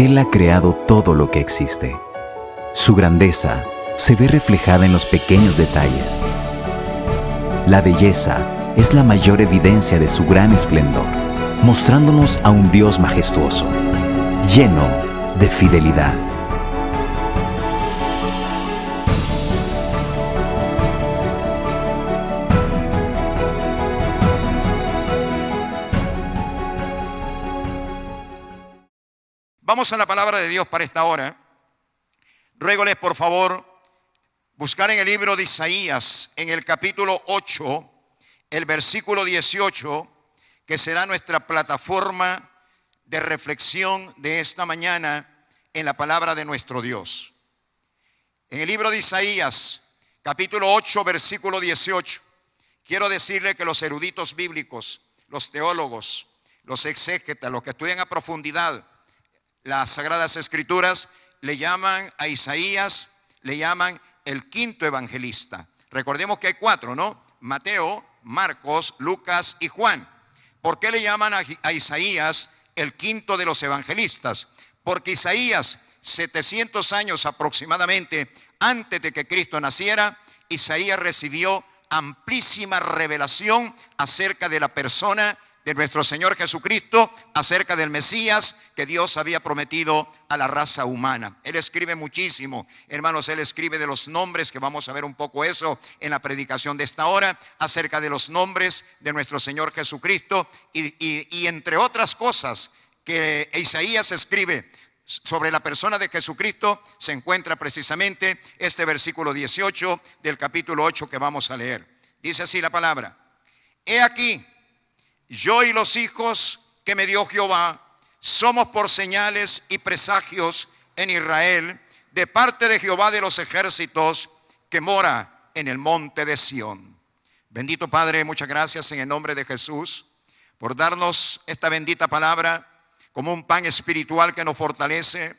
Él ha creado todo lo que existe. Su grandeza se ve reflejada en los pequeños detalles. La belleza es la mayor evidencia de su gran esplendor, mostrándonos a un Dios majestuoso, lleno de fidelidad. Vamos a la palabra de Dios para esta hora. Ruégoles por favor buscar en el libro de Isaías, en el capítulo 8, el versículo 18, que será nuestra plataforma de reflexión de esta mañana en la palabra de nuestro Dios. En el libro de Isaías, capítulo 8, versículo 18, quiero decirle que los eruditos bíblicos, los teólogos, los exégetas, los que estudian a profundidad las Sagradas Escrituras, le llaman a Isaías, le llaman el quinto evangelista. Recordemos que hay 4, ¿no? Mateo, Marcos, Lucas y Juan. ¿Por qué le llaman a Isaías el quinto de los evangelistas? Porque Isaías, 700 años aproximadamente antes de que Cristo naciera, Isaías recibió amplísima revelación acerca de la persona de nuestro Señor Jesucristo, acerca del Mesías que Dios había prometido a la raza humana. Él escribe muchísimo, hermanos, él escribe de los nombres, que vamos a ver un poco eso en la predicación de esta hora, acerca de los nombres de nuestro Señor Jesucristo y entre otras cosas que Isaías escribe sobre la persona de Jesucristo, se encuentra precisamente este versículo 18 del capítulo 8 que vamos a leer. Dice así la palabra: He aquí, yo y los hijos que me dio Jehová somos por señales y presagios en Israel, de parte de Jehová de los ejércitos, que mora en el monte de Sión. Bendito Padre, muchas gracias en el nombre de Jesús por darnos esta bendita palabra como un pan espiritual que nos fortalece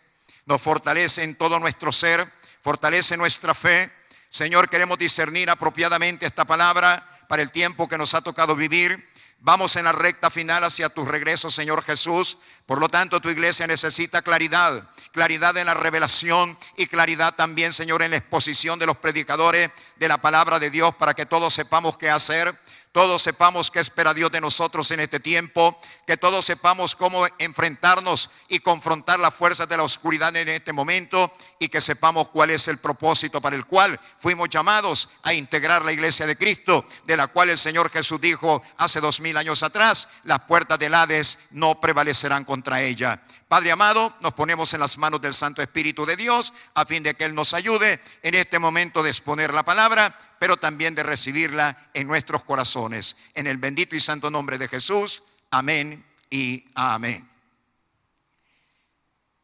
en todo nuestro ser, fortalece nuestra fe. Señor, queremos discernir apropiadamente esta palabra para el tiempo que nos ha tocado vivir. Vamos en la recta final hacia tu regreso, Señor Jesús. Por lo tanto, tu iglesia necesita claridad en la revelación y claridad también, Señor, en la exposición de los predicadores de la palabra de Dios, para que todos sepamos qué hacer, todos sepamos qué espera Dios de nosotros en este tiempo, que todos sepamos cómo enfrentarnos y confrontar las fuerzas de la oscuridad en este momento, y que sepamos cuál es el propósito para el cual fuimos llamados a integrar la iglesia de Cristo, de la cual el Señor Jesús dijo hace 2000 años atrás: las puertas del Hades no prevalecerán contra ella. Padre amado, nos ponemos en las manos del Santo Espíritu de Dios a fin de que Él nos ayude en este momento de exponer la palabra, pero también de recibirla en nuestros corazones. En el bendito y santo nombre de Jesús, amén y amén.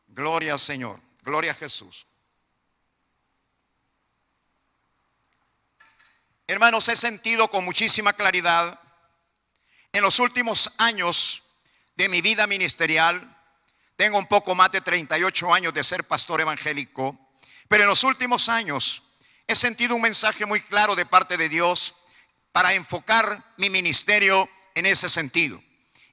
Gloria al Señor, gloria a Jesús. Hermanos, he sentido con muchísima claridad en los últimos años de mi vida ministerial. Tengo un poco más de 38 años de ser pastor evangélico, pero en los últimos años he sentido un mensaje muy claro de parte de Dios para enfocar mi ministerio en ese sentido.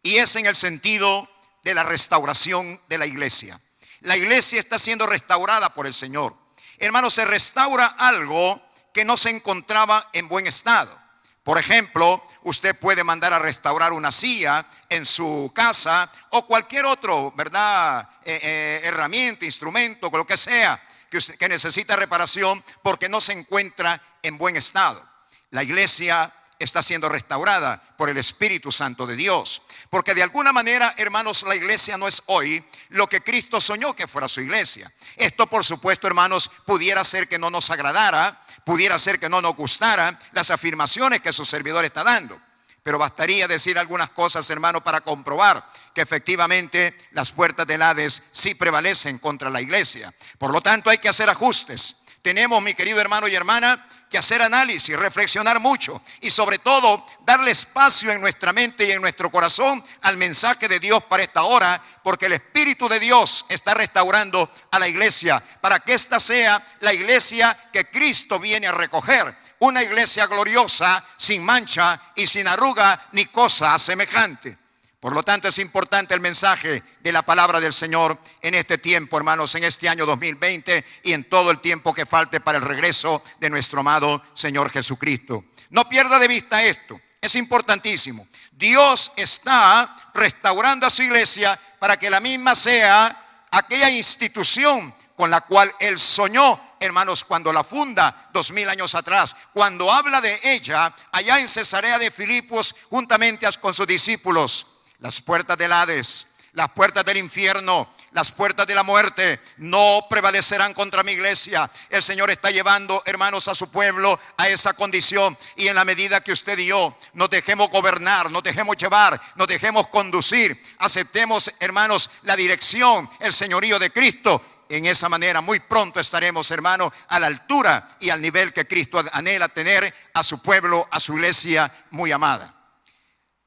Y es en el sentido de la restauración de la iglesia. La iglesia está siendo restaurada por el Señor. Hermanos, se restaura algo que no se encontraba en buen estado. Por ejemplo, usted puede mandar a restaurar una silla en su casa o cualquier otro, ¿verdad? Herramienta, instrumento, lo que sea que necesita reparación porque no se encuentra en buen estado. La iglesia está siendo restaurada por el Espíritu Santo de Dios, porque de alguna manera, hermanos, la iglesia no es hoy lo que Cristo soñó que fuera su iglesia. Esto, por supuesto, hermanos, pudiera ser que no nos agradara, pudiera ser que no nos gustaran las afirmaciones que su servidor está dando, pero bastaría decir algunas cosas, hermano, para comprobar que efectivamente las puertas del Hades sí prevalecen contra la iglesia. Por lo tanto, hay que hacer ajustes. Tenemos, mi querido hermano y hermana, que hacer análisis, reflexionar mucho y sobre todo darle espacio en nuestra mente y en nuestro corazón al mensaje de Dios para esta hora, porque el Espíritu de Dios está restaurando a la iglesia para que esta sea la iglesia que Cristo viene a recoger. Una iglesia gloriosa, sin mancha y sin arruga ni cosa semejante. Por lo tanto, es importante el mensaje de la palabra del Señor en este tiempo, hermanos, en este año 2020 y en todo el tiempo que falte para el regreso de nuestro amado Señor Jesucristo. No pierda de vista esto, es importantísimo. Dios está restaurando a su iglesia para que la misma sea aquella institución con la cual Él soñó, hermanos, cuando la funda 2000 años atrás. Cuando habla de ella allá en Cesarea de Filipos, juntamente con sus discípulos, las puertas del Hades, las puertas del infierno, las puertas de la muerte no prevalecerán contra mi iglesia. El Señor está llevando, hermanos, a su pueblo a esa condición. Y en la medida que usted y yo nos dejemos gobernar, nos dejemos llevar, nos dejemos conducir, aceptemos, hermanos, la dirección, el señorío de Cristo, en esa manera muy pronto estaremos, hermanos, a la altura y al nivel que Cristo anhela tener a su pueblo, a su iglesia muy amada.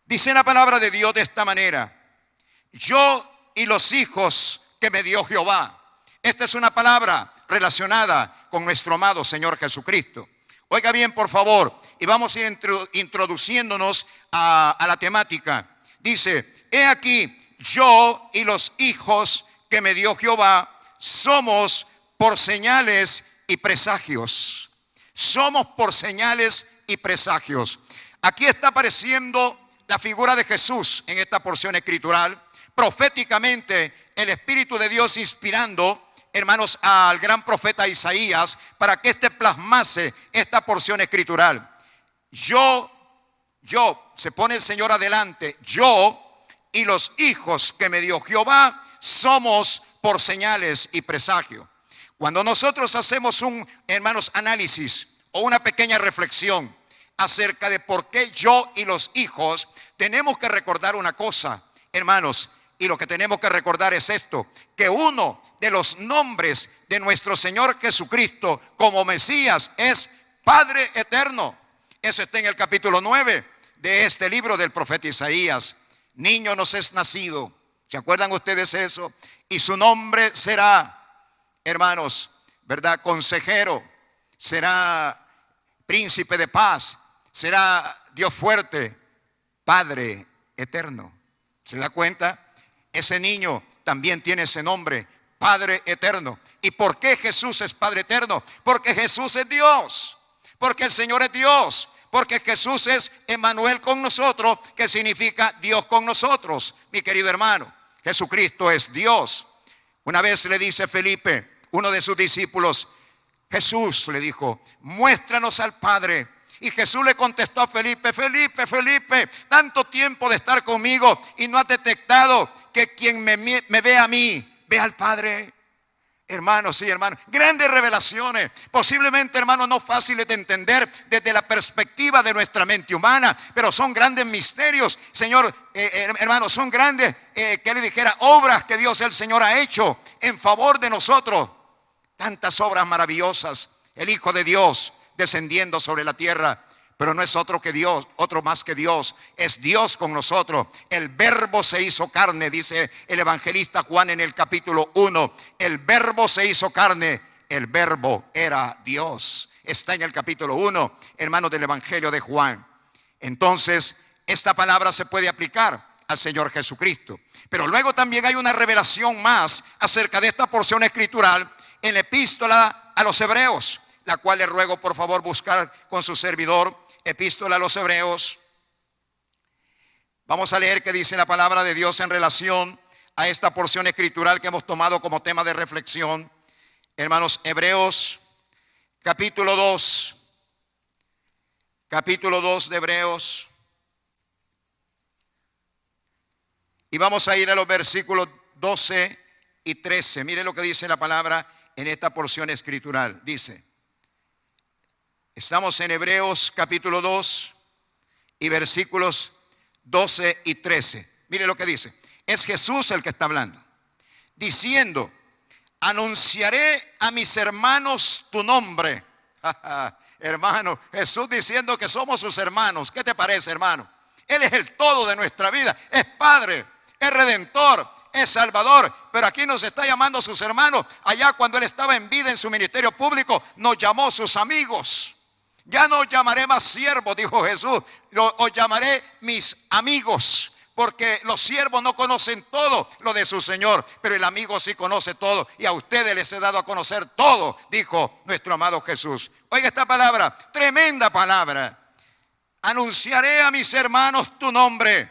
Dice la palabra de Dios de esta manera: yo y los hijos que me dio Jehová. Esta es una palabra relacionada con nuestro amado Señor Jesucristo. Oiga bien, por favor, y vamos a ir introduciéndonos a la temática. Dice: he aquí, yo y los hijos que me dio Jehová somos por señales y presagios. Somos por señales y presagios. Aquí está apareciendo la figura de Jesús en esta porción escritural. Proféticamente, el Espíritu de Dios inspirando, hermanos, al gran profeta Isaías para que éste plasmase esta porción escritural. Yo, se pone el Señor adelante, yo y los hijos que me dio Jehová somos por señales y presagio. Cuando nosotros hacemos un, hermanos, análisis o una pequeña reflexión acerca de por qué yo y los hijos, tenemos que recordar una cosa, hermanos, y lo que tenemos que recordar es esto: que uno de los nombres de nuestro Señor Jesucristo como Mesías es Padre Eterno. Eso está en el capítulo 9 de este libro del profeta Isaías. Niño nos es nacido, ¿se acuerdan ustedes eso? Y su nombre será, hermanos, ¿verdad? Consejero, será príncipe de paz, será Dios fuerte, Padre Eterno. ¿Se da cuenta? Ese niño también tiene ese nombre, Padre Eterno. ¿Y por qué Jesús es Padre Eterno? Porque Jesús es Dios, porque el Señor es Dios, porque Jesús es Emmanuel con nosotros, que significa Dios con nosotros. Mi querido hermano, Jesucristo es Dios. Una vez le dice Felipe, uno de sus discípulos, Jesús le dijo: muéstranos al Padre. Y Jesús le contestó a Felipe: Felipe, tanto tiempo de estar conmigo y no has detectado que quien me ve a mí, ve al Padre. Hermanos, sí, hermanos, grandes revelaciones, posiblemente, hermanos, no fáciles de entender desde la perspectiva de nuestra mente humana, pero son grandes misterios, Señor, hermanos, son grandes, que le dijera, obras que Dios el Señor ha hecho en favor de nosotros. Tantas obras maravillosas, el Hijo de Dios descendiendo sobre la tierra, pero no es otro que Dios, otro más que Dios, es Dios con nosotros. El Verbo se hizo carne, dice el evangelista Juan en el capítulo 1. El Verbo se hizo carne, el Verbo era Dios. Está en el capítulo 1, hermanos, del evangelio de Juan. Entonces, esta palabra se puede aplicar al Señor Jesucristo. Pero luego también hay una revelación más acerca de esta porción escritural en la epístola a los Hebreos, la cual le ruego por favor buscar con su servidor. Epístola a los Hebreos. Vamos a leer qué dice la palabra de Dios en relación a esta porción escritural que hemos tomado como tema de reflexión. Hermanos, Hebreos capítulo 2. Capítulo 2 de Hebreos. Y vamos a ir a los versículos 12 y 13. Mire lo que dice la palabra en esta porción escritural. Dice: estamos en Hebreos capítulo 2 y versículos 12 y 13. Mire lo que dice. Es Jesús el que está hablando, diciendo: anunciaré a mis hermanos tu nombre. Hermano, Jesús diciendo que somos sus hermanos. ¿Qué te parece, hermano? Él es el todo de nuestra vida. Es Padre, es Redentor, es Salvador, pero aquí nos está llamando sus hermanos. Allá cuando Él estaba en vida en su ministerio público, nos llamó sus amigos. Ya no os llamaré más siervos, dijo Jesús, os llamaré mis amigos, porque los siervos no conocen todo lo de su Señor, pero el amigo sí conoce todo, y a ustedes les he dado a conocer todo, dijo nuestro amado Jesús. Oiga esta palabra, tremenda palabra. Anunciaré a mis hermanos tu nombre,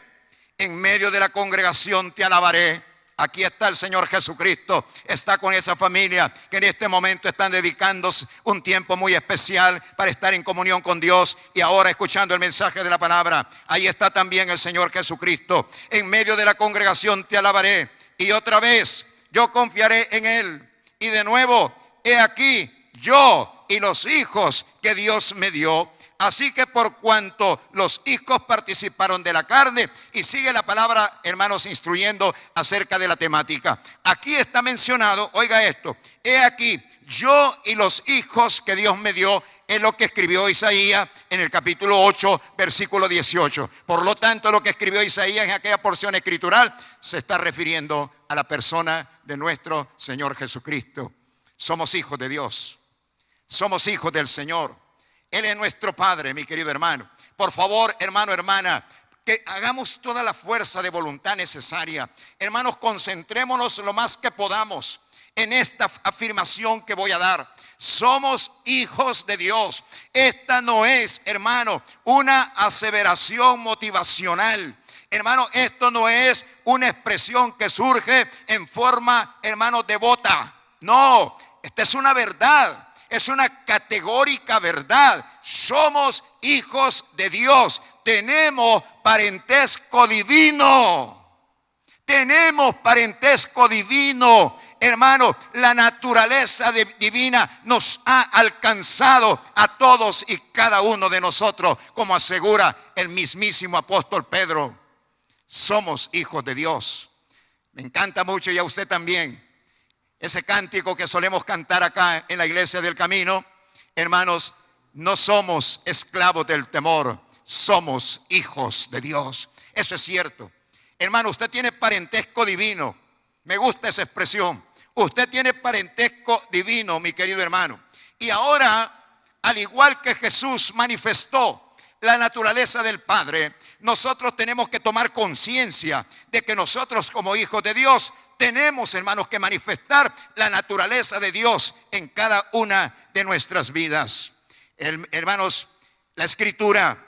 en medio de la congregación te alabaré. Aquí está el Señor Jesucristo, está con esa familia que en este momento están dedicándose un tiempo muy especial para estar en comunión con Dios y ahora escuchando el mensaje de la palabra. Ahí está también el Señor Jesucristo. En medio de la congregación te alabaré, y otra vez yo confiaré en Él. Y de nuevo, he aquí yo y los hijos que Dios me dio. Así que por cuanto los hijos participaron de la carne, y sigue la palabra, hermanos, instruyendo acerca de la temática. Aquí está mencionado, oiga esto, he aquí, yo y los hijos que Dios me dio, es lo que escribió Isaías en el capítulo 8, versículo 18. Por lo tanto, lo que escribió Isaías en aquella porción escritural se está refiriendo a la persona de nuestro Señor Jesucristo. Somos hijos de Dios, somos hijos del Señor. Él es nuestro Padre, mi querido hermano. Por favor, hermano, hermana, que hagamos toda la fuerza de voluntad necesaria. Hermanos, concentrémonos lo más que podamos en esta afirmación que voy a dar. Somos hijos de Dios. Esta no es, hermano, una aseveración motivacional. Hermano, esto no es una expresión que surge en forma, hermano, devota. No, esta es una verdad. Es una categórica verdad. Somos hijos de Dios. Tenemos parentesco divino. Tenemos parentesco divino. Hermano, la naturaleza divina nos ha alcanzado a todos y cada uno de nosotros, como asegura el mismísimo apóstol Pedro. Somos hijos de Dios. Me encanta mucho, y a usted también, ese cántico que solemos cantar acá en la iglesia del camino. Hermanos, no somos esclavos del temor, somos hijos de Dios. Eso es cierto. Hermano, usted tiene parentesco divino. Me gusta esa expresión. Usted tiene parentesco divino, mi querido hermano. Y ahora, al igual que Jesús manifestó la naturaleza del Padre, nosotros tenemos que tomar conciencia de que nosotros, como hijos de Dios, tenemos, hermanos, que manifestar la naturaleza de Dios en cada una de nuestras vidas. Hermanos, la Escritura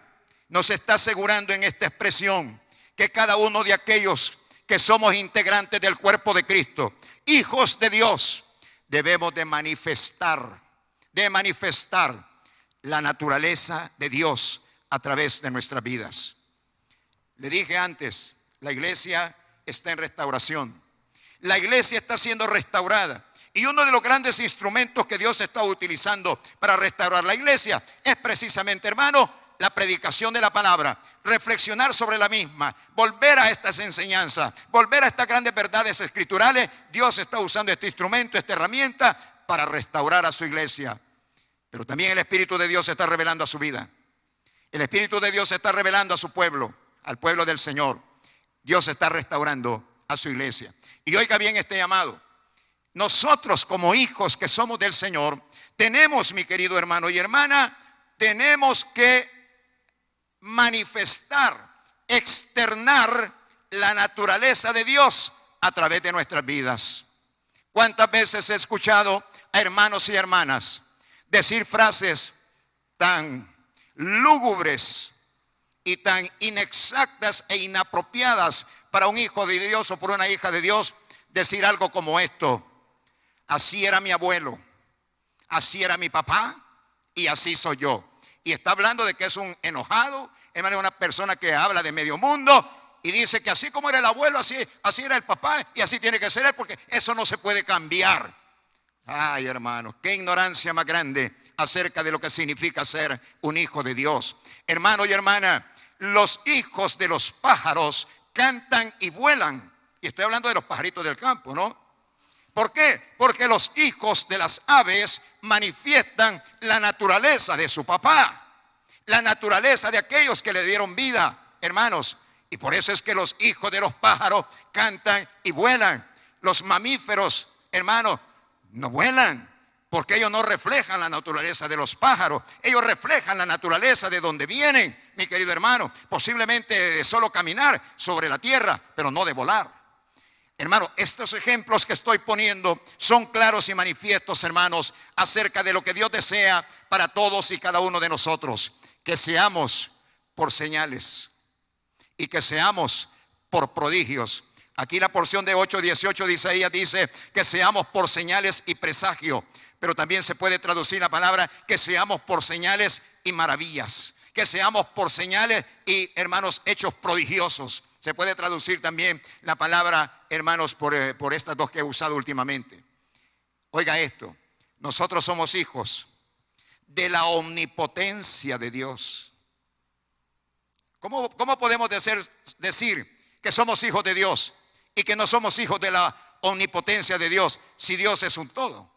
nos está asegurando en esta expresión que cada uno de aquellos que somos integrantes del cuerpo de Cristo, hijos de Dios, debemos de manifestar la naturaleza de Dios a través de nuestras vidas. Le dije antes, la iglesia está en restauración. La iglesia está siendo restaurada. Y uno de los grandes instrumentos que Dios está utilizando para restaurar la iglesia es precisamente, hermano, la predicación de la palabra. Reflexionar sobre la misma. Volver a estas enseñanzas. Volver a estas grandes verdades escriturales. Dios está usando este instrumento, esta herramienta para restaurar a su iglesia. Pero también el Espíritu de Dios se está revelando a su vida. El Espíritu de Dios se está revelando a su pueblo, al pueblo del Señor. Dios está restaurando a su iglesia. Y oiga bien este llamado. Nosotros, como hijos que somos del Señor, tenemos, mi querido hermano y hermana, tenemos que manifestar, externar la naturaleza de Dios a través de nuestras vidas. ¿Cuántas veces he escuchado a hermanos y hermanas decir frases tan lúgubres y tan inexactas e inapropiadas para un hijo de Dios o por una hija de Dios? Decir algo como esto: así era mi abuelo, así era mi papá y así soy yo. Y está hablando de que es un enojado, hermano, una persona que habla de medio mundo y dice que así como era el abuelo, así era el papá y así tiene que ser él, porque eso no se puede cambiar. Ay, hermano, qué ignorancia más grande acerca de lo que significa ser un hijo de Dios. Hermano y hermana, los hijos de los pájaros cantan y vuelan. Y estoy hablando de los pajaritos del campo, ¿no? ¿Por qué? Porque los hijos de las aves manifiestan la naturaleza de su papá, la naturaleza de aquellos que le dieron vida, hermanos. Y por eso es que los hijos de los pájaros cantan y vuelan. Los mamíferos, hermanos, no vuelan. porque ellos no reflejan la naturaleza de los pájaros, ellos reflejan la naturaleza de donde vienen, mi querido hermano, posiblemente de solo caminar sobre la tierra, pero no de volar. Hermano, estos ejemplos que estoy poniendo son claros y manifiestos, hermanos, acerca de lo que Dios desea para todos y cada uno de nosotros, que seamos por señales y que seamos por prodigios. Aquí la porción de 8:18 de Isaías dice que seamos por señales y presagio, pero también se puede traducir la palabra que seamos por señales y maravillas, que seamos por señales y, hermanos, hechos prodigiosos. Se puede traducir también la palabra, hermanos, por estas dos que he usado últimamente. Oiga esto, nosotros somos hijos de la omnipotencia de Dios. ¿Cómo podemos decir que somos hijos de Dios y que no somos hijos de la omnipotencia de Dios si Dios es un todo?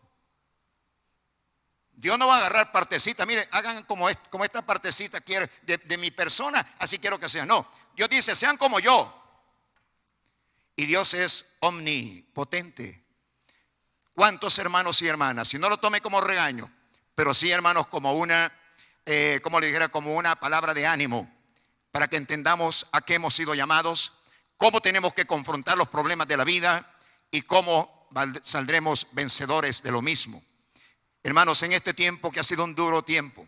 Dios no va a agarrar partecita. Mire, hagan como esta partecita quiere de mi persona, así quiero que sean. No, Dios dice, sean como yo. Y Dios es omnipotente. ¿Cuántos hermanos y hermanas? Si no lo tome como regaño, pero sí, hermanos, como como le dijera, como una palabra de ánimo, para que entendamos a qué hemos sido llamados, cómo tenemos que confrontar los problemas de la vida y cómo saldremos vencedores de lo mismo. Hermanos, en este tiempo que ha sido un duro tiempo,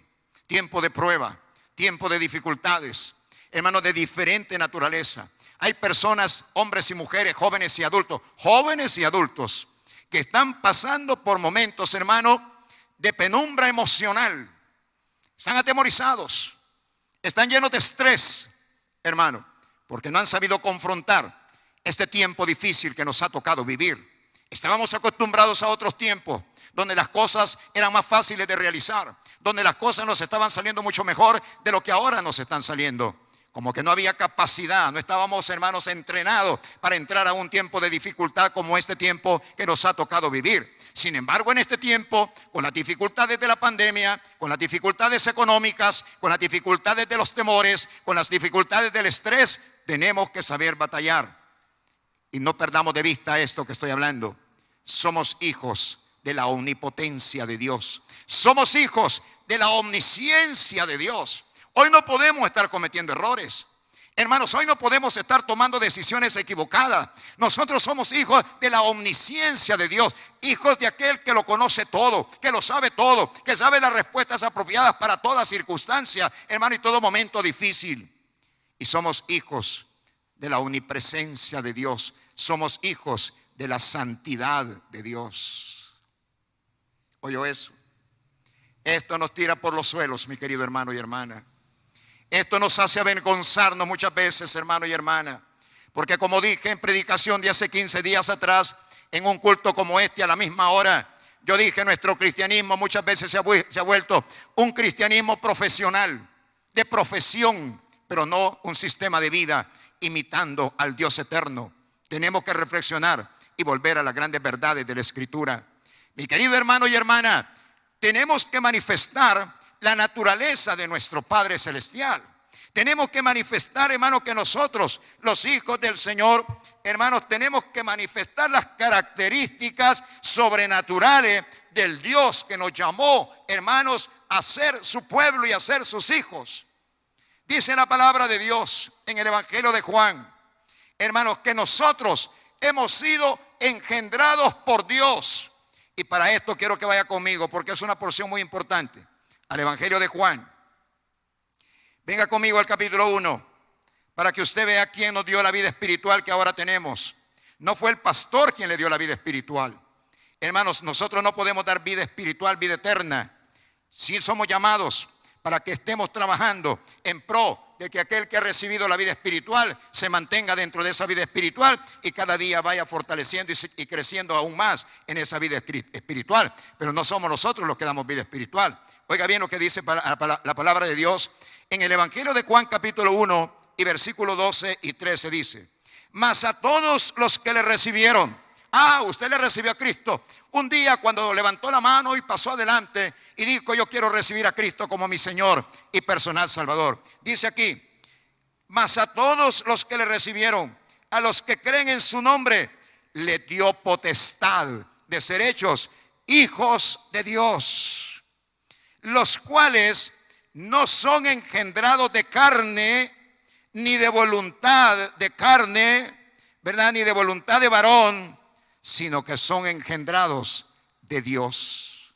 tiempo de prueba, tiempo de dificultades, hermanos, de diferente naturaleza. Hay personas, hombres y mujeres, jóvenes y adultos, que están pasando por momentos, hermano, de penumbra emocional. Están atemorizados, están llenos de estrés, hermano, porque no han sabido confrontar este tiempo difícil que nos ha tocado vivir. Estábamos acostumbrados a otros tiempos donde las cosas eran más fáciles de realizar, donde las cosas nos estaban saliendo mucho mejor de lo que ahora nos están saliendo. Como que no había capacidad, no estábamos, hermanos, entrenados para entrar a un tiempo de dificultad como este tiempo que nos ha tocado vivir. Sin embargo, en este tiempo, con las dificultades de la pandemia, con las dificultades económicas, con las dificultades de los temores, con las dificultades del estrés, tenemos que saber batallar. Y no perdamos de vista esto que estoy hablando. Somos hijos de la omnipotencia de Dios. Somos hijos de la omnisciencia de Dios. Hoy no podemos estar cometiendo errores. Hermanos, hoy no podemos estar tomando decisiones equivocadas. Nosotros somos hijos de la omnisciencia de Dios. Hijos de aquel que lo conoce todo, que lo sabe todo, que sabe las respuestas apropiadas para toda circunstancia, hermano, y todo momento difícil. Y somos hijos de la omnipresencia de Dios. Somos hijos de la santidad de Dios. ¿Oyó eso? Esto nos tira por los suelos, mi querido hermano y hermana. Esto nos hace avergonzarnos muchas veces, hermano y hermana. Porque como dije en predicación de hace 15 días atrás, en un culto como este a la misma hora, yo dije, nuestro cristianismo muchas veces se ha vuelto un cristianismo profesional, de profesión, pero no un sistema de vida imitando al Dios eterno. Tenemos que reflexionar y volver a las grandes verdades de la Escritura. Mi querido hermano y hermana, tenemos que manifestar la naturaleza de nuestro Padre Celestial. Tenemos que manifestar, hermanos, que nosotros, los hijos del Señor, hermanos, tenemos que manifestar las características sobrenaturales del Dios que nos llamó, hermanos, a ser su pueblo y a ser sus hijos. Dice la palabra de Dios en el Evangelio de Juan, hermanos, que nosotros hemos sido engendrados por Dios. Y para esto quiero que vaya conmigo, porque es una porción muy importante, al Evangelio de Juan. Venga conmigo al capítulo 1, para que usted vea quién nos dio la vida espiritual que ahora tenemos. No fue el pastor quien le dio la vida espiritual. Hermanos, nosotros no podemos dar vida espiritual, vida eterna. Sí somos llamados para que estemos trabajando en pro de que aquel que ha recibido la vida espiritual se mantenga dentro de esa vida espiritual y cada día vaya fortaleciendo y creciendo aún más en esa vida espiritual. Pero no somos nosotros los que damos vida espiritual. Oiga bien lo que dice la palabra de Dios en el Evangelio de Juan capítulo 1 y versículo 12 y 13 dice: mas a todos los que le recibieron. Usted le recibió a Cristo un día cuando levantó la mano y pasó adelante y dijo: yo quiero recibir a Cristo como mi Señor y personal Salvador. Dice aquí: mas a todos los que le recibieron, a los que creen en su nombre, le dio potestad de ser hechos hijos de Dios, los cuales no son engendrados de carne, ni de voluntad de carne, ¿verdad? Ni de voluntad de varón, sino que son engendrados de Dios.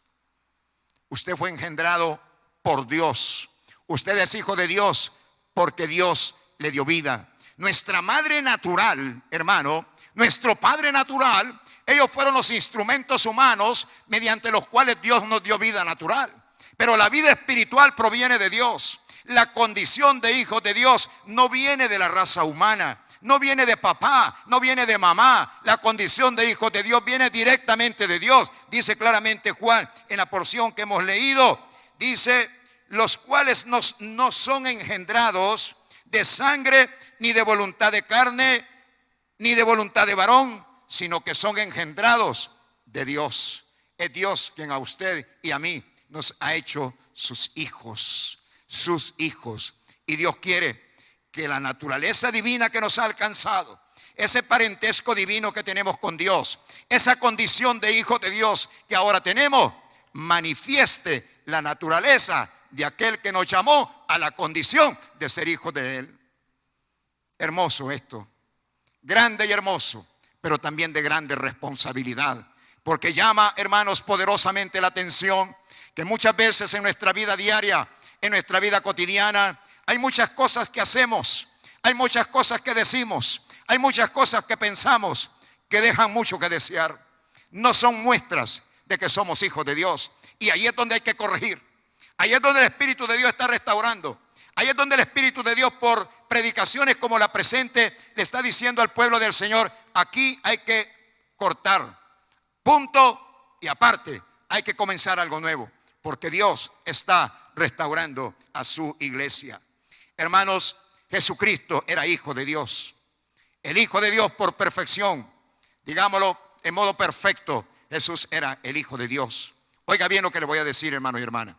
Usted fue engendrado por Dios. Usted es hijo de Dios porque Dios le dio vida. Nuestra madre natural, hermano, nuestro padre natural, ellos fueron los instrumentos humanos mediante los cuales Dios nos dio vida natural. Pero la vida espiritual proviene de Dios. La condición de hijos de Dios no viene de la raza humana, no viene de papá, no viene de mamá. La condición de hijos de Dios viene directamente de Dios. Dice claramente Juan en la porción que hemos leído. Dice, los cuales no son engendrados de sangre, ni de voluntad de carne, ni de voluntad de varón, sino que son engendrados de Dios. Es Dios quien a usted y a mí nos ha hecho sus hijos. Sus hijos. Y Dios quiere que la naturaleza divina que nos ha alcanzado, ese parentesco divino que tenemos con Dios, esa condición de hijos de Dios que ahora tenemos, manifieste la naturaleza de aquel que nos llamó a la condición de ser hijos de Él. Hermoso esto, grande y hermoso, pero también de grande responsabilidad, porque llama, hermanos, poderosamente la atención que muchas veces en nuestra vida diaria, en nuestra vida cotidiana, hay muchas cosas que hacemos, hay muchas cosas que decimos, hay muchas cosas que pensamos que dejan mucho que desear. No son muestras de que somos hijos de Dios. Y ahí es donde hay que corregir. Ahí es donde el Espíritu de Dios está restaurando. Ahí es donde el Espíritu de Dios, por predicaciones como la presente, le está diciendo al pueblo del Señor, aquí hay que cortar. Punto y aparte, hay que comenzar algo nuevo, porque Dios está restaurando a su iglesia. Hermanos, Jesucristo era hijo de Dios. El hijo de Dios por perfección. Digámoslo en modo perfecto, Jesús era el hijo de Dios. Oiga bien lo que le voy a decir, hermano y hermana.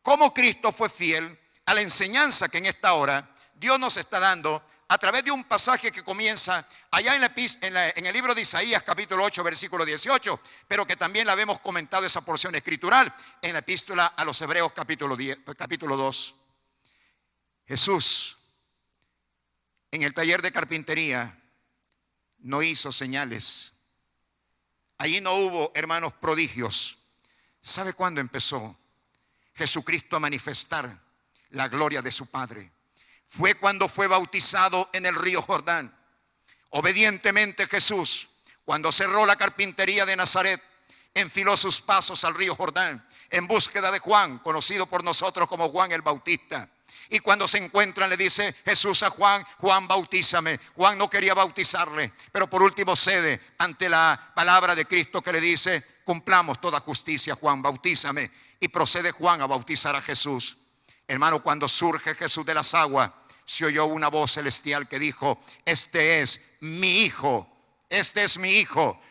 Cómo Cristo fue fiel a la enseñanza que en esta hora Dios nos está dando a través de un pasaje que comienza allá en el libro de Isaías capítulo 8 versículo 18, pero que también la habíamos comentado esa porción escritural en la epístola a los Hebreos capítulo 2. Jesús en el taller de carpintería no hizo señales. Allí no hubo, hermanos, prodigios. ¿Sabe cuándo empezó Jesucristo a manifestar la gloria de su Padre? Fue cuando fue bautizado en el río Jordán. Obedientemente Jesús, cuando cerró la carpintería de Nazaret, enfiló sus pasos al río Jordán en búsqueda de Juan, conocido por nosotros como Juan el Bautista. Y cuando se encuentran le dice Jesús a Juan, Juan, bautízame. Juan no quería bautizarle, pero por último cede ante la palabra de Cristo que le dice, cumplamos toda justicia, Juan, bautízame. Y procede Juan a bautizar a Jesús. Hermano, cuando surge Jesús de las aguas, se oyó una voz celestial que dijo, este es mi hijo,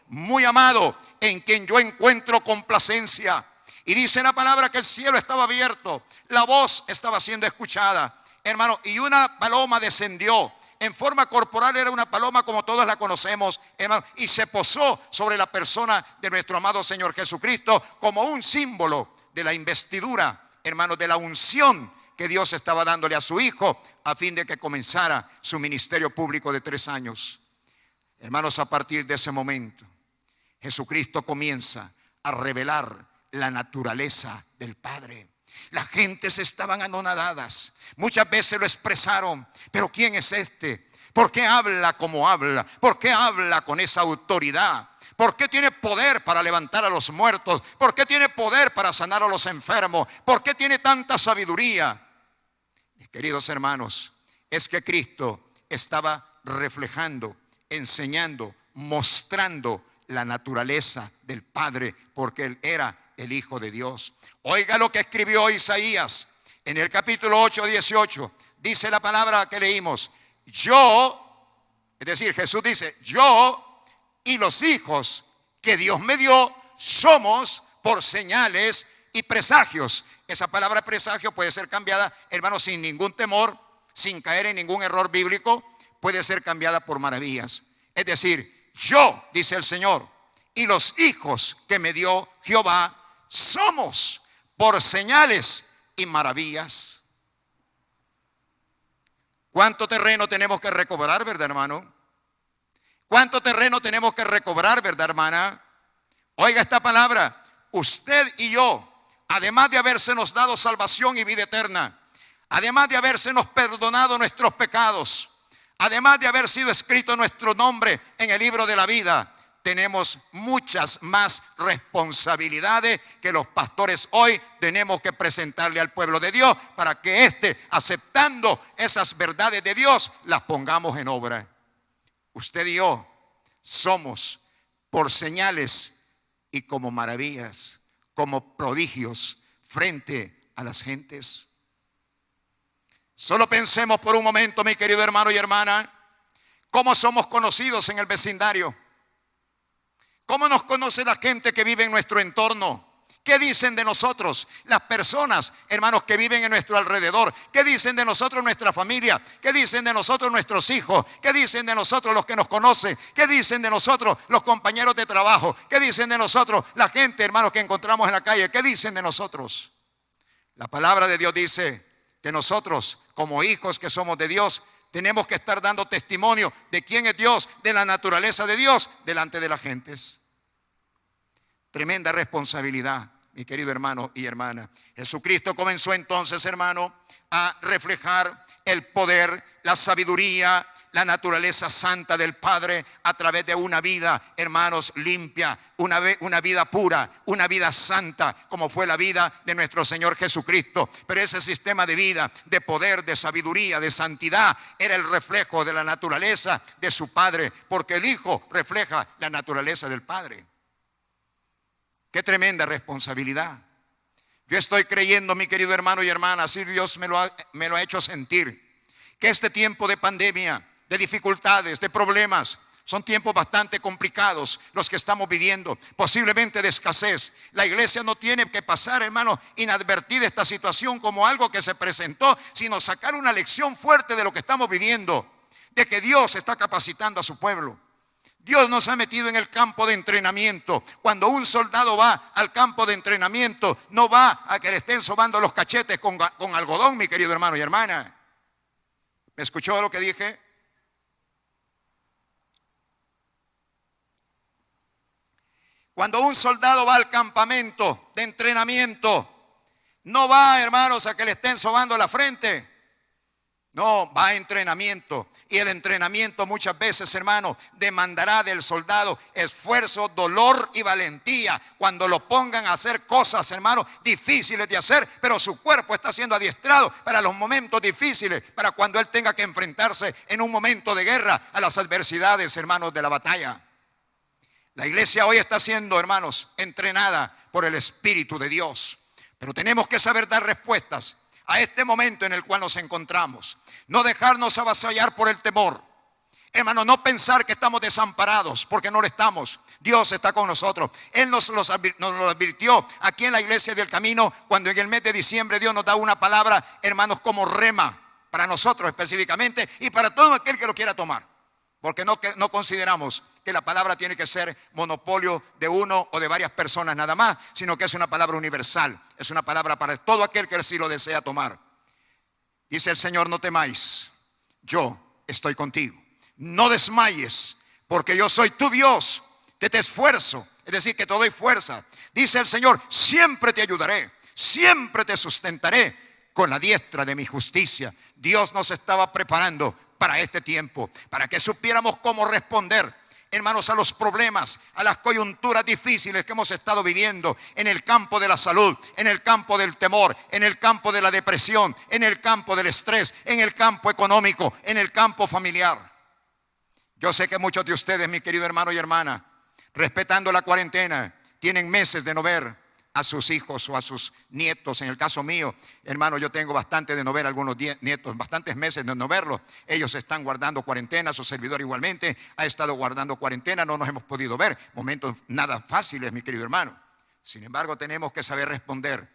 muy amado, en quien yo encuentro complacencia. Y dice la palabra que el cielo estaba abierto, la voz estaba siendo escuchada, hermano, y una paloma descendió. En forma corporal era una paloma como todos la conocemos, hermano, y se posó sobre la persona de nuestro amado Señor Jesucristo como un símbolo de la investidura, hermano, de la unción que Dios estaba dándole a su hijo a fin de que comenzara su ministerio público de 3 años. Hermanos, a partir de ese momento, Jesucristo comienza a revelar la naturaleza del Padre. Las gentes estaban anonadadas. Muchas veces lo expresaron. Pero ¿quién es este? ¿Por qué habla como habla? ¿Por qué habla con esa autoridad? ¿Por qué tiene poder para levantar a los muertos? ¿Por qué tiene poder para sanar a los enfermos? ¿Por qué tiene tanta sabiduría? Mis queridos hermanos, es que Cristo estaba reflejando, enseñando, mostrando la naturaleza del Padre, porque Él era el Hijo de Dios. Oiga lo que escribió Isaías en el capítulo 8, 18. Dice la palabra que leímos, yo, es decir, Jesús dice, yo y los hijos que Dios me dio somos por señales y presagios. Esa palabra presagio puede ser cambiada, hermanos, sin ningún temor, sin caer en ningún error bíblico, puede ser cambiada por maravillas. Es decir, yo, dice el Señor, y los hijos que me dio Jehová somos por señales y maravillas. ¿Cuánto terreno tenemos que recobrar, verdad, hermano? ¿Cuánto terreno tenemos que recobrar, verdad, hermana? Oiga esta palabra. Usted y yo, además de habérsenos dado salvación y vida eterna, además de habérsenos perdonado nuestros pecados, además de haber sido escrito nuestro nombre en el libro de la vida, tenemos muchas más responsabilidades que los pastores hoy tenemos que presentarle al pueblo de Dios para que éste, aceptando esas verdades de Dios, las pongamos en obra. Usted y yo somos por señales y como maravillas, como prodigios frente a las gentes. Solo pensemos por un momento, mi querido hermano y hermana, cómo somos conocidos en el vecindario. ¿Cómo nos conoce la gente que vive en nuestro entorno? ¿Qué dicen de nosotros las personas, hermanos, que viven en nuestro alrededor? ¿Qué dicen de nosotros nuestra familia? ¿Qué dicen de nosotros nuestros hijos? ¿Qué dicen de nosotros los que nos conocen? ¿Qué dicen de nosotros los compañeros de trabajo? ¿Qué dicen de nosotros la gente, hermanos, que encontramos en la calle? ¿Qué dicen de nosotros? La palabra de Dios dice que nosotros, como hijos que somos de Dios, tenemos que estar dando testimonio de quién es Dios, de la naturaleza de Dios delante de las gentes. Tremenda responsabilidad, mi querido hermano y hermana. Jesucristo comenzó entonces, hermano, a reflejar el poder, la sabiduría, la naturaleza santa del Padre a través de una vida, hermanos, limpia, una vida pura, una vida santa, como fue la vida de nuestro Señor Jesucristo. Pero ese sistema de vida, de poder, de sabiduría, de santidad, era el reflejo de la naturaleza de su Padre, porque el Hijo refleja la naturaleza del Padre. Qué tremenda responsabilidad. Yo estoy creyendo, mi querido hermano y hermana, así Dios me lo ha hecho sentir, que este tiempo de pandemia, de dificultades, de problemas, son tiempos bastante complicados los que estamos viviendo, posiblemente de escasez. La iglesia no tiene que pasar, hermano, inadvertida esta situación como algo que se presentó, sino sacar una lección fuerte de lo que estamos viviendo, de que Dios está capacitando a su pueblo. Dios nos ha metido en el campo de entrenamiento. Cuando un soldado va al campo de entrenamiento, no va a que le estén sobando los cachetes con algodón, mi querido hermano y hermana. ¿Me escuchó lo que dije? Cuando un soldado va al campamento de entrenamiento, no va, hermanos, a que le estén sobando la frente. No, va a entrenamiento. Y el entrenamiento muchas veces, hermano, demandará del soldado esfuerzo, dolor y valentía. Cuando lo pongan a hacer cosas, hermano, difíciles de hacer, pero su cuerpo está siendo adiestrado para los momentos difíciles, para cuando él tenga que enfrentarse en un momento de guerra a las adversidades, hermanos, de la batalla. La iglesia hoy está siendo, hermanos, entrenada por el Espíritu de Dios. Pero tenemos que saber dar respuestas a este momento en el cual nos encontramos. No dejarnos avasallar por el temor. Hermano, no pensar que estamos desamparados, porque no lo estamos. Dios está con nosotros. Él nos lo advirtió aquí en la iglesia del Camino, cuando en el mes de diciembre Dios nos da una palabra, hermanos, como rema, para nosotros específicamente y para todo aquel que lo quiera tomar. Porque no consideramos que la palabra tiene que ser monopolio de uno o de varias personas nada más, sino que es una palabra universal. Es una palabra para todo aquel que sí lo desea tomar. Dice el Señor: no temáis, yo estoy contigo. No desmayes, porque yo soy tu Dios, que te esfuerzo, es decir, que te doy fuerza. Dice el Señor: siempre te ayudaré, siempre te sustentaré con la diestra de mi justicia. Dios nos estaba preparando para este tiempo, para que supiéramos cómo responder, hermanos, a los problemas, a las coyunturas difíciles que hemos estado viviendo en el campo de la salud, en el campo del temor, en el campo de la depresión, en el campo del estrés, en el campo económico, en el campo familiar. Yo sé que muchos de ustedes, mi querido hermano y hermana, respetando la cuarentena, tienen meses de no ver a sus hijos o a sus nietos. En el caso mío, hermano, yo tengo bastante de no ver a algunos nietos, bastantes meses de no verlos. Ellos están guardando cuarentena, su servidor igualmente ha estado guardando cuarentena, no nos hemos podido ver. Momentos nada fáciles, mi querido hermano. Sin embargo, tenemos que saber responder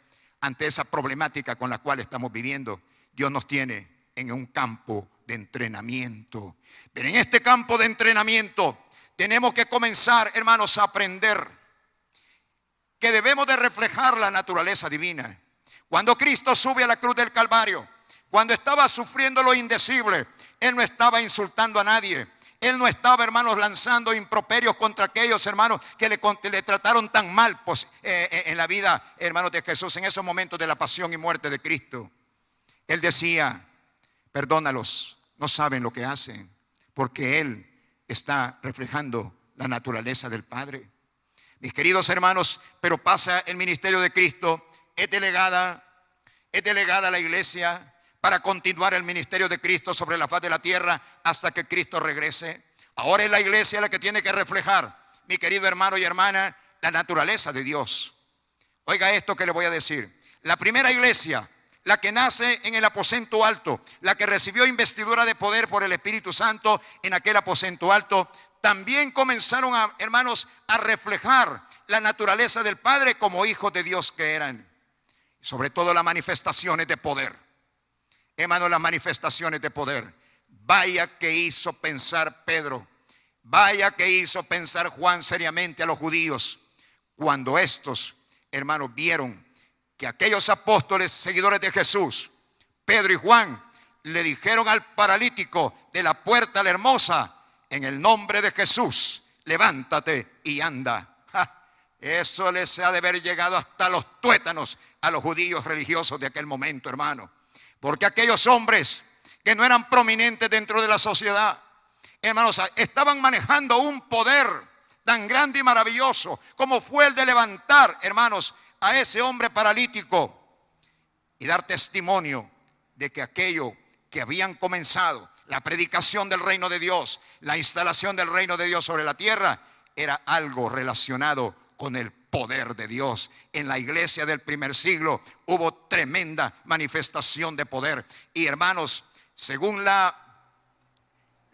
ante esa problemática con la cual estamos viviendo. Dios nos tiene en un campo de entrenamiento. Pero en este campo de entrenamiento tenemos que comenzar, hermanos, a aprender que debemos de reflejar la naturaleza divina. Cuando Cristo sube a la cruz del Calvario, cuando estaba sufriendo lo indecible, Él no estaba insultando a nadie. Él no estaba, hermanos, lanzando improperios contra aquellos hermanos que le trataron tan mal en la vida, hermanos, de Jesús, en esos momentos de la pasión y muerte de Cristo. Él decía: perdónalos, no saben lo que hacen, porque Él está reflejando la naturaleza del Padre. Mis queridos hermanos, pero pasa el ministerio de Cristo, es delegada a la iglesia para continuar el ministerio de Cristo sobre la faz de la tierra hasta que Cristo regrese. Ahora es la iglesia la que tiene que reflejar, mi querido hermano y hermana, la naturaleza de Dios. Oiga esto que le voy a decir. La primera iglesia, la que nace en el aposento alto, la que recibió investidura de poder por el Espíritu Santo en aquel aposento alto, también comenzaron, hermanos, a reflejar la naturaleza del Padre como hijos de Dios que eran. Sobre todo las manifestaciones de poder. Hermanos, las manifestaciones de poder. Vaya que hizo pensar Pedro, vaya que hizo pensar Juan seriamente a los judíos cuando estos, hermanos, vieron que aquellos apóstoles seguidores de Jesús, Pedro y Juan, le dijeron al paralítico de la puerta la hermosa: en el nombre de Jesús, levántate y anda. Eso les ha de haber llegado hasta los tuétanos a los judíos religiosos de aquel momento, hermano. Porque aquellos hombres que no eran prominentes dentro de la sociedad, hermanos, estaban manejando un poder tan grande y maravilloso como fue el de levantar, hermanos, a ese hombre paralítico y dar testimonio de que aquello que habían comenzado, la predicación del reino de Dios, la instalación del reino de Dios sobre la tierra, era algo relacionado con el poder de Dios. En la iglesia del primer siglo hubo tremenda manifestación de poder. Y hermanos, según la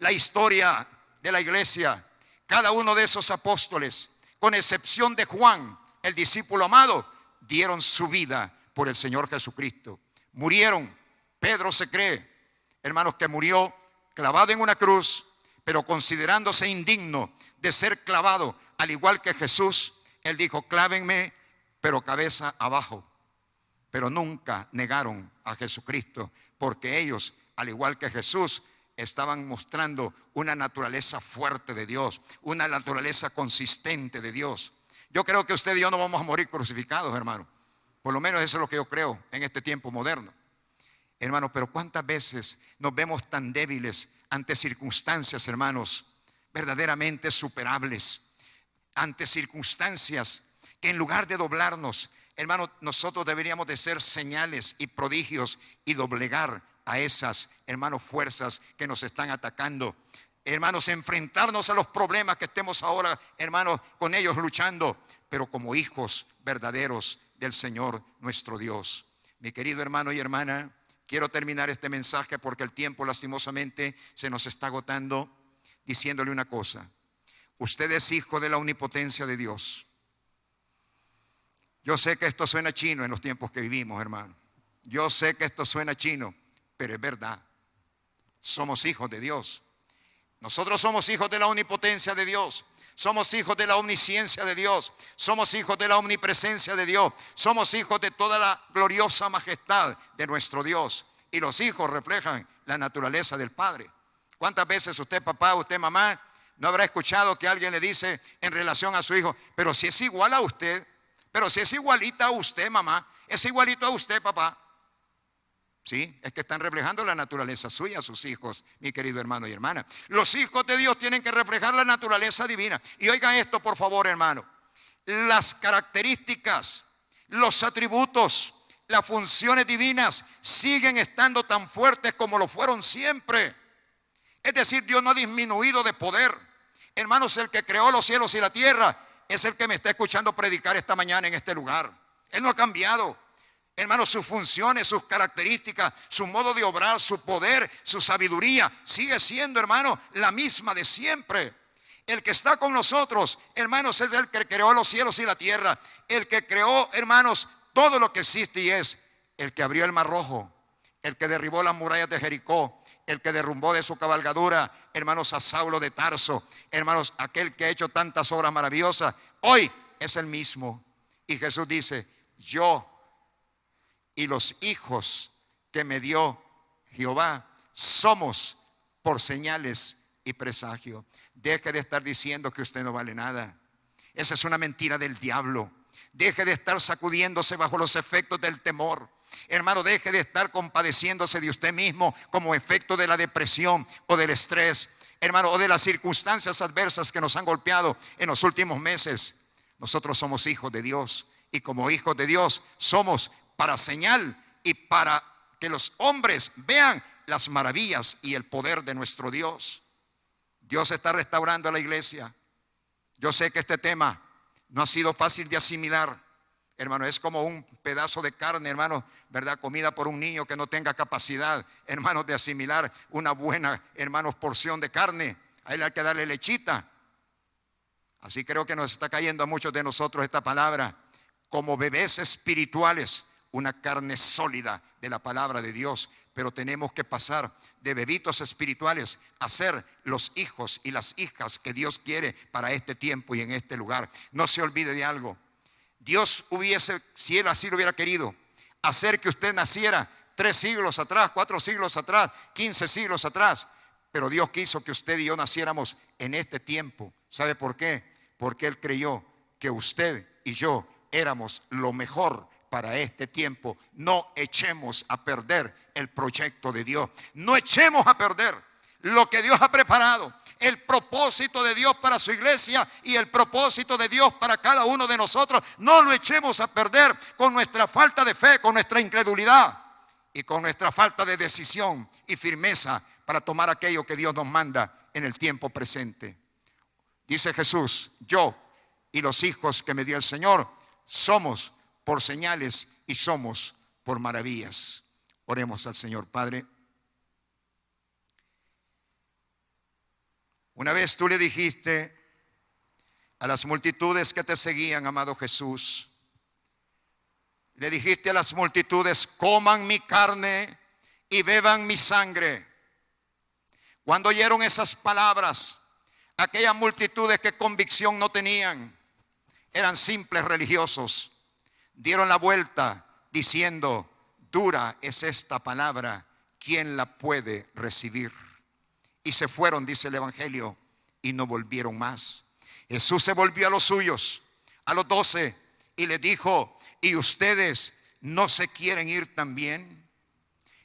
historia de la iglesia, cada uno de esos apóstoles, con excepción de Juan, el discípulo amado, dieron su vida por el Señor Jesucristo. Murieron. Pedro se cree, hermanos, que murió clavado en una cruz, pero considerándose indigno de ser clavado, al igual que Jesús, él dijo: clávenme, pero cabeza abajo. Pero nunca negaron a Jesucristo, porque ellos, al igual que Jesús, estaban mostrando una naturaleza fuerte de Dios, una naturaleza consistente de Dios. Yo creo que usted y yo no vamos a morir crucificados, hermano. Por lo menos eso es lo que yo creo en este tiempo moderno. Hermano, pero ¿cuántas veces nos vemos tan débiles ante circunstancias, hermanos, verdaderamente superables? Ante circunstancias que en lugar de doblarnos, hermanos, nosotros deberíamos de ser señales y prodigios y doblegar a esas, hermanos, fuerzas que nos están atacando. Hermanos, enfrentarnos a los problemas que estemos ahora, hermanos, con ellos luchando, pero como hijos verdaderos del Señor nuestro Dios. Mi querido hermano y hermana, quiero terminar este mensaje porque el tiempo lastimosamente se nos está agotando, diciéndole una cosa. Usted es hijo de la omnipotencia de Dios. Yo sé que esto suena chino en los tiempos que vivimos, hermano. Yo sé que esto suena chino, pero es verdad. Somos hijos de Dios. Nosotros somos hijos de la omnipotencia de Dios. Somos hijos de la omnisciencia de Dios. Somos hijos de la omnipresencia de Dios. Somos hijos de toda la gloriosa majestad de nuestro Dios. Y los hijos reflejan la naturaleza del Padre. ¿Cuántas veces usted, papá, usted, mamá, no habrá escuchado que alguien le dice en relación a su hijo: pero si es igual a usted, pero si es igualita a usted, mamá, es igualito a usted, papá? Sí, es que están reflejando la naturaleza suya, sus hijos, mi querido hermano y hermana. Los hijos de Dios tienen que reflejar la naturaleza divina. Y oiga esto, por favor, hermano. Las características, los atributos, las funciones divinas siguen estando tan fuertes como lo fueron siempre. Es decir, Dios no ha disminuido de poder. Hermanos, el que creó los cielos y la tierra es el que me está escuchando predicar esta mañana en este lugar. Él no ha cambiado. Hermanos, sus funciones, sus características, su modo de obrar, su poder, su sabiduría sigue siendo, hermano, la misma de siempre. El que está con nosotros, hermanos, es el que creó los cielos y la tierra. El que creó, hermanos, todo lo que existe y es. El que abrió el mar rojo, el que derribó las murallas de Jericó, el que derrumbó de su cabalgadura, hermanos, a Saulo de Tarso, hermanos, aquel que ha hecho tantas obras maravillosas, hoy es el mismo. Y Jesús dice: yo y los hijos que me dio Jehová somos por señales y presagio. Deje de estar diciendo que usted no vale nada. Esa es una mentira del diablo. Deje de estar sacudiéndose bajo los efectos del temor. Hermano, deje de estar compadeciéndose de usted mismo como efecto de la depresión o del estrés, hermano, o de las circunstancias adversas que nos han golpeado en los últimos meses. Nosotros somos hijos de Dios, y como hijos de Dios somos para señal y para que los hombres vean las maravillas y el poder de nuestro Dios. Dios está restaurando a la iglesia. Yo sé que este tema no ha sido fácil de asimilar, hermano. Es como un pedazo de carne, hermano, ¿verdad? Comida por un niño que no tenga capacidad, hermano, de asimilar una buena, hermanos, porción de carne. A él hay que darle lechita. Así creo que nos está cayendo a muchos de nosotros esta palabra. Como bebés espirituales, una carne sólida de la palabra de Dios. Pero tenemos que pasar de bebitos espirituales a ser los hijos y las hijas que Dios quiere para este tiempo y en este lugar. No se olvide de algo. Dios hubiese, si Él así lo hubiera querido, hacer que usted naciera 3 siglos atrás, 4 siglos atrás, 15 siglos atrás. Pero Dios quiso que usted y yo naciéramos en este tiempo. ¿Sabe por qué? Porque Él creyó que usted y yo éramos lo mejor para este tiempo. No echemos a perder el proyecto de Dios. No echemos a perder lo que Dios ha preparado. El propósito de Dios para su iglesia y el propósito de Dios para cada uno de nosotros. No lo echemos a perder con nuestra falta de fe, con nuestra incredulidad y con nuestra falta de decisión y firmeza para tomar aquello que Dios nos manda en el tiempo presente. Dice Jesús: yo y los hijos que me dio el Señor somos por señales y somos por maravillas. Oremos al Señor. Padre, una vez tú le dijiste a las multitudes que te seguían, amado Jesús, le dijiste a las multitudes: coman mi carne y beban mi sangre. Cuando oyeron esas palabras, aquellas multitudes que convicción no tenían, eran simples religiosos, dieron la vuelta diciendo: dura es esta palabra, ¿quién la puede recibir? Y se fueron, dice el Evangelio, y no volvieron más. Jesús se volvió a los suyos, a los 12, y les dijo: ¿y ustedes no se quieren ir también?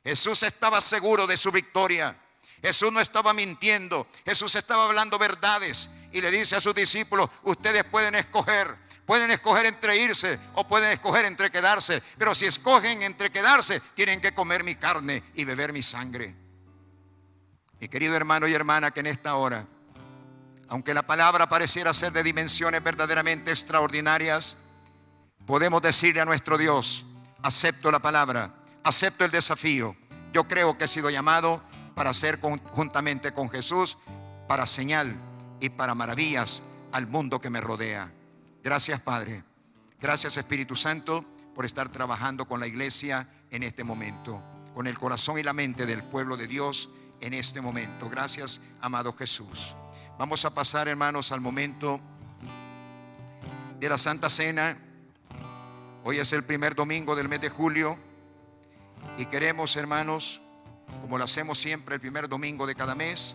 Jesús estaba seguro de su victoria. Jesús no estaba mintiendo. Jesús estaba hablando verdades. Y le dice a sus discípulos: ustedes pueden escoger entre irse o pueden escoger entre quedarse. Pero si escogen entre quedarse, tienen que comer mi carne y beber mi sangre. Mi querido hermano y hermana, que en esta hora, aunque la palabra pareciera ser de dimensiones verdaderamente extraordinarias, podemos decirle a nuestro Dios: acepto la palabra, acepto el desafío. Yo creo que he sido llamado para ser juntamente con Jesús, para señal y para maravillas al mundo que me rodea. Gracias, Padre. Gracias, Espíritu Santo, por estar trabajando con la iglesia en este momento, con el corazón y la mente del pueblo de Dios en este momento. Gracias, amado Jesús. Vamos a pasar, hermanos, al momento de la Santa Cena. Hoy es el primer domingo del mes de julio y queremos, hermanos, como lo hacemos siempre el primer domingo de cada mes,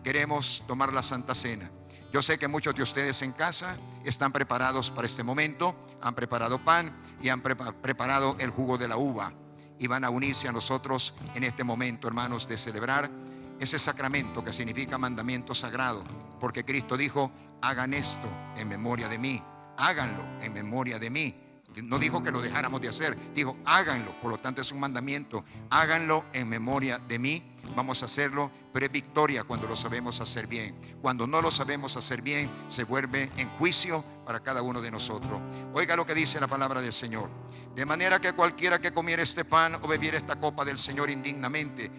queremos tomar la Santa Cena. Yo sé que muchos de ustedes en casa están preparados para este momento, han preparado pan y han preparado el jugo de la uva y van a unirse a nosotros en este momento, hermanos, de celebrar ese sacramento que significa mandamiento sagrado, porque Cristo dijo: hagan esto en memoria de mí, háganlo en memoria de mí. No dijo que lo dejáramos de hacer, dijo háganlo. Por lo tanto es un mandamiento: háganlo en memoria de mí. Vamos a hacerlo, pero es victoria cuando lo sabemos hacer bien. Cuando no lo sabemos hacer bien, se vuelve en juicio para cada uno de nosotros. Oiga lo que dice la palabra del Señor: de manera que cualquiera que comiera este pan o bebiera esta copa del Señor indignamente,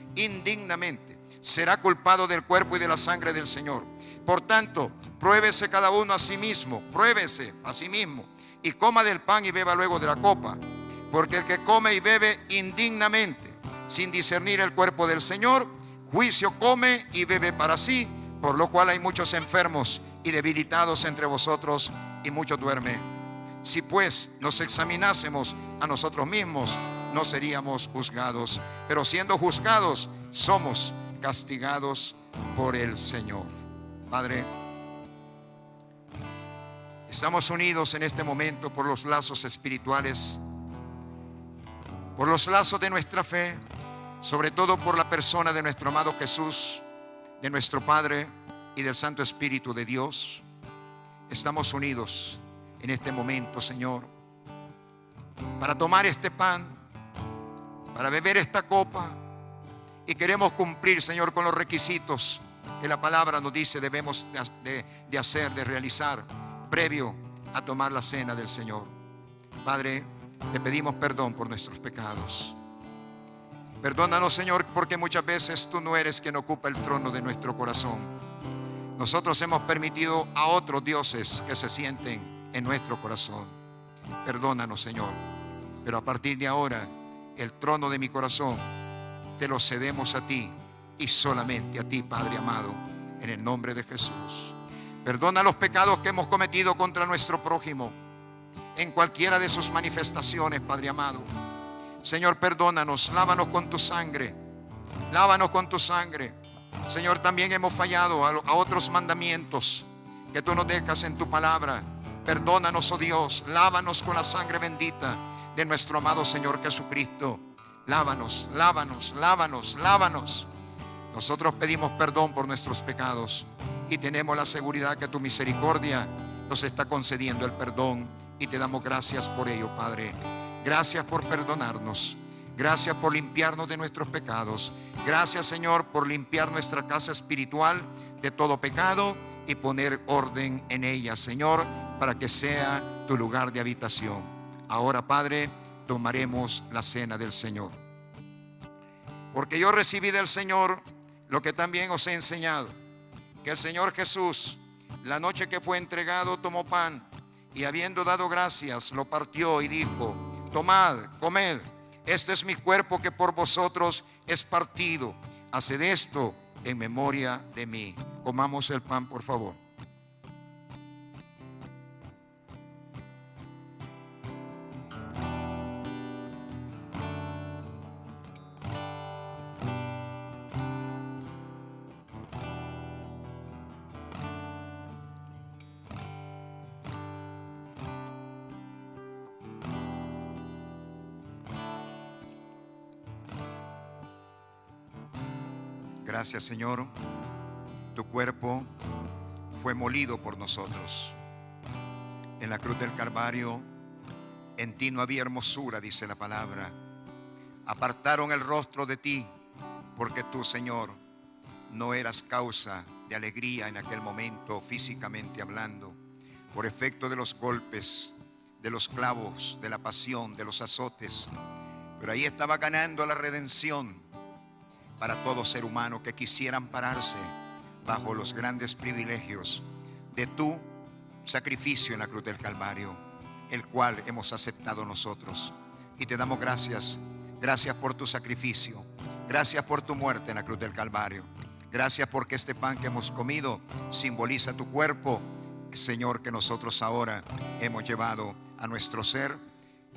será culpado del cuerpo y de la sangre del Señor. Por tanto, pruébese cada uno a sí mismo, y coma del pan y beba luego de la copa. Porque el que come y bebe indignamente, sin discernir el cuerpo del Señor, juicio come y bebe para sí, por lo cual hay muchos enfermos y debilitados entre vosotros, y muchos duermen. Si pues nos examinásemos a nosotros mismos, no seríamos juzgados, pero siendo juzgados, somos castigados por el Señor. Padre, estamos unidos en este momento por los lazos espirituales, por los lazos de nuestra fe, sobre todo por la persona de nuestro amado Jesús, de nuestro Padre y del Santo Espíritu de Dios. Estamos unidos en este momento, Señor, para tomar este pan, para beber esta copa, y queremos cumplir, Señor, con los requisitos que la palabra nos dice debemos de hacer, de realizar, previo a tomar la cena del Señor. Padre, te pedimos perdón por nuestros pecados. Perdónanos, Señor, porque muchas veces tú no eres quien ocupa el trono de nuestro corazón. Nosotros hemos permitido a otros dioses que se sienten en nuestro corazón. Perdónanos, Señor, pero a partir de ahora el trono de mi corazón te lo cedemos a ti y solamente a ti, Padre amado, en el nombre de Jesús. Perdona los pecados que hemos cometido contra nuestro prójimo en cualquiera de sus manifestaciones, Padre amado. Señor, perdónanos, lávanos con tu sangre, lávanos con tu sangre. Señor, también hemos fallado a otros mandamientos que tú nos dejas en tu palabra. Perdónanos, oh Dios, lávanos con la sangre bendita de nuestro amado Señor Jesucristo. Lávanos, lávanos, lávanos, lávanos. Nosotros pedimos perdón por nuestros pecados y tenemos la seguridad que tu misericordia nos está concediendo el perdón, y te damos gracias por ello, Padre. Gracias por perdonarnos. Gracias por limpiarnos de nuestros pecados. Gracias, Señor, por limpiar nuestra casa espiritual de todo pecado y poner orden en ella, Señor, para que sea tu lugar de habitación. Ahora, Padre, tomaremos la cena del Señor. Porque yo recibí del Señor lo que también os he enseñado, que el Señor Jesús, la noche que fue entregado, tomó pan y habiendo dado gracias, lo partió y dijo: tomad, comed, este es mi cuerpo que por vosotros es partido. Haced esto en memoria de mí. Comamos el pan, por favor. Gracias, Señor. Tu cuerpo fue molido por nosotros. En la cruz del Calvario, en ti no había hermosura, dice la palabra. Apartaron el rostro de ti, porque tú, Señor, no eras causa de alegría en aquel momento, físicamente hablando, por efecto de los golpes, de los clavos, de la pasión, de los azotes. Pero ahí estaba ganando la redención para todo ser humano que quisiera ampararse bajo los grandes privilegios de tu sacrificio en la cruz del Calvario, el cual hemos aceptado nosotros. Y te damos gracias. Gracias por tu sacrificio. Gracias por tu muerte en la cruz del Calvario. Gracias porque este pan que hemos comido simboliza tu cuerpo, Señor, que nosotros ahora hemos llevado a nuestro ser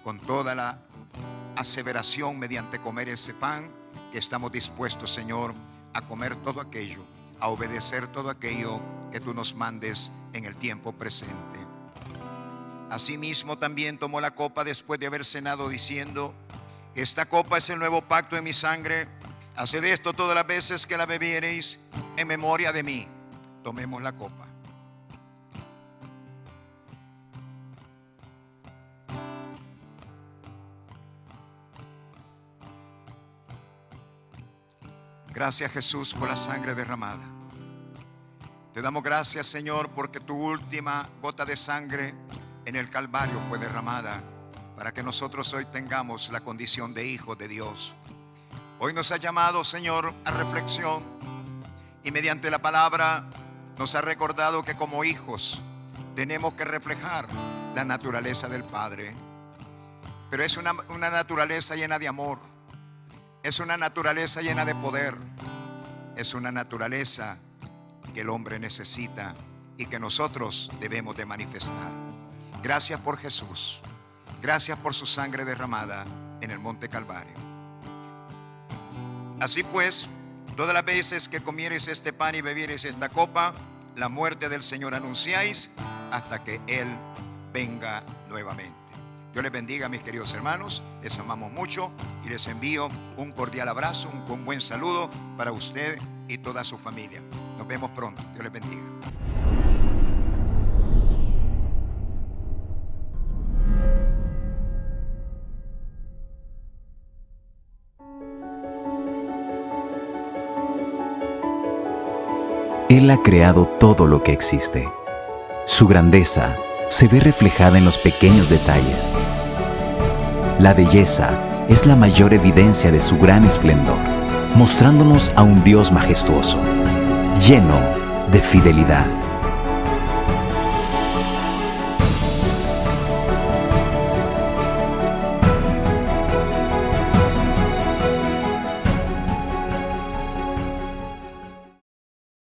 con toda la aseveración mediante comer ese pan, que estamos dispuestos, Señor, a comer todo aquello, a obedecer todo aquello que tú nos mandes en el tiempo presente. Asimismo también tomó la copa después de haber cenado, diciendo: esta copa es el nuevo pacto en mi sangre. Haced esto todas las veces que la bebiereis en memoria de mí. Tomemos la copa. Gracias, Jesús, por la sangre derramada. Te damos gracias, Señor, porque tu última gota de sangre en el Calvario fue derramada para que nosotros hoy tengamos la condición de hijos de Dios. Hoy nos ha llamado, Señor, a reflexión, y mediante la palabra nos ha recordado que como hijos tenemos que reflejar la naturaleza del Padre. Pero es una naturaleza llena de amor. Es una naturaleza llena de poder. es una naturaleza que el hombre necesita y que nosotros debemos de manifestar. Gracias por Jesús. Gracias por su sangre derramada en el monte Calvario. Así pues, todas las veces que comiereis este pan y bebiereis esta copa, la muerte del Señor anunciáis hasta que Él venga nuevamente. Dios les bendiga, mis queridos hermanos. Les amamos mucho y les envío un cordial abrazo, un buen saludo para usted y toda su familia. Nos vemos pronto. Dios les bendiga. Él ha creado todo lo que existe. Su grandeza se ve reflejada en los pequeños detalles. La belleza es la mayor evidencia de su gran esplendor, mostrándonos a un Dios majestuoso, lleno de fidelidad.